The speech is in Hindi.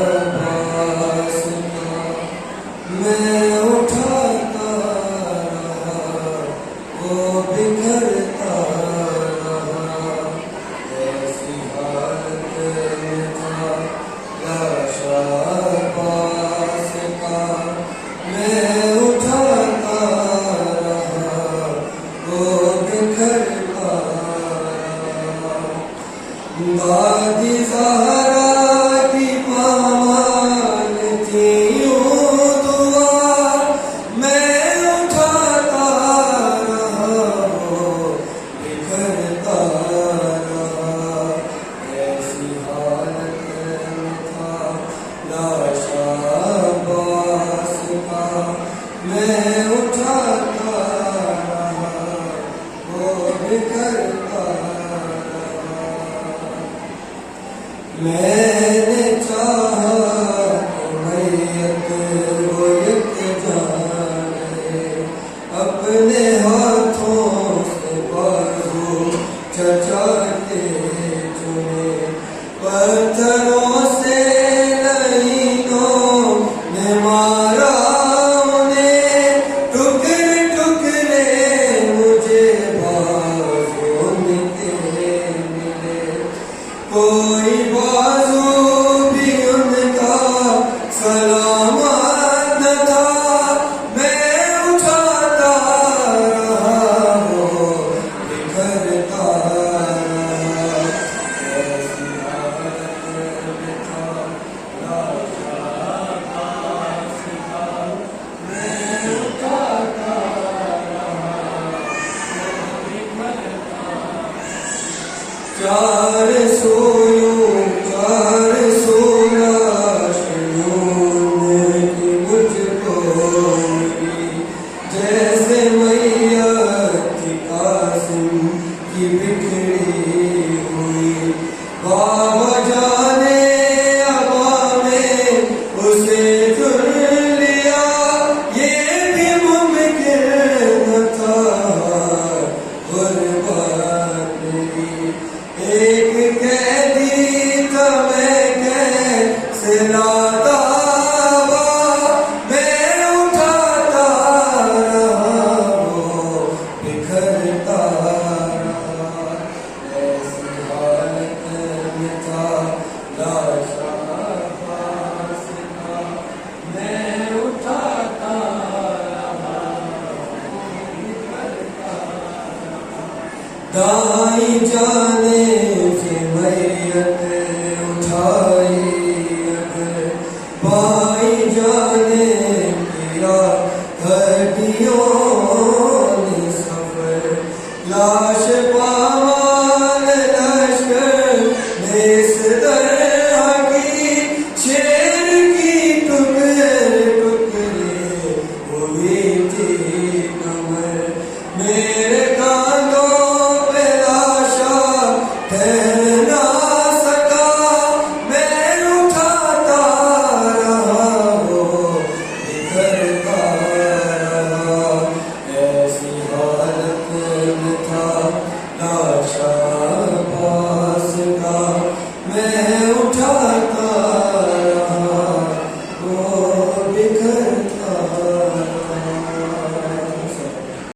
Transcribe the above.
शाबाश का मैं उठाता रहा, वो बिखरता रहा, ऐसी हालत में था शाबाश का मैं उठाता रहा, वो बिखरता रहा। दादी ज़हरा की पामाल थी यूं दुआ मैं उठाता रहा, वो बिखरता रहा, ऐसी हालत में था शाबाश का मैं उठाता रहा, वो बिखरता रहा। मैंने चाहा कि मैयत वो एक जाने, अपने हाथों से बाजू चचाते चुने, पत्थरों से लईनों ने मारा उन्हें, टुकड़े टुकड़े मुझे बाजू के मिले, कोई बाजू भी उनका सलामत न था, मैं उठाता रहा, वो बिखरता रहा, ऐसी हालत में था शाबाश का मैं उठाता रहा, वो बिखरता रहा। चार सोयूं चार सोलाश की मुझको मिली, जैसे मैयत थी कासिम की बिखरी हुई, बाबा जाने अबा में उसे चुन लिया, ये भी मुमकिन न था गुर्बत मेरी, एक कैदी था मैं कैसे लाता हुआ, मैं उठाता रहा, वो बिखरता रहा, ऐसी हालत में था शाबाश का मैं उठाता रहा, वो बिखरता रहा। दाई जाने से मैयत उठाई अगर, बाई जाने किया हड्डियों ने सफर, लाश पामाल लश्कर में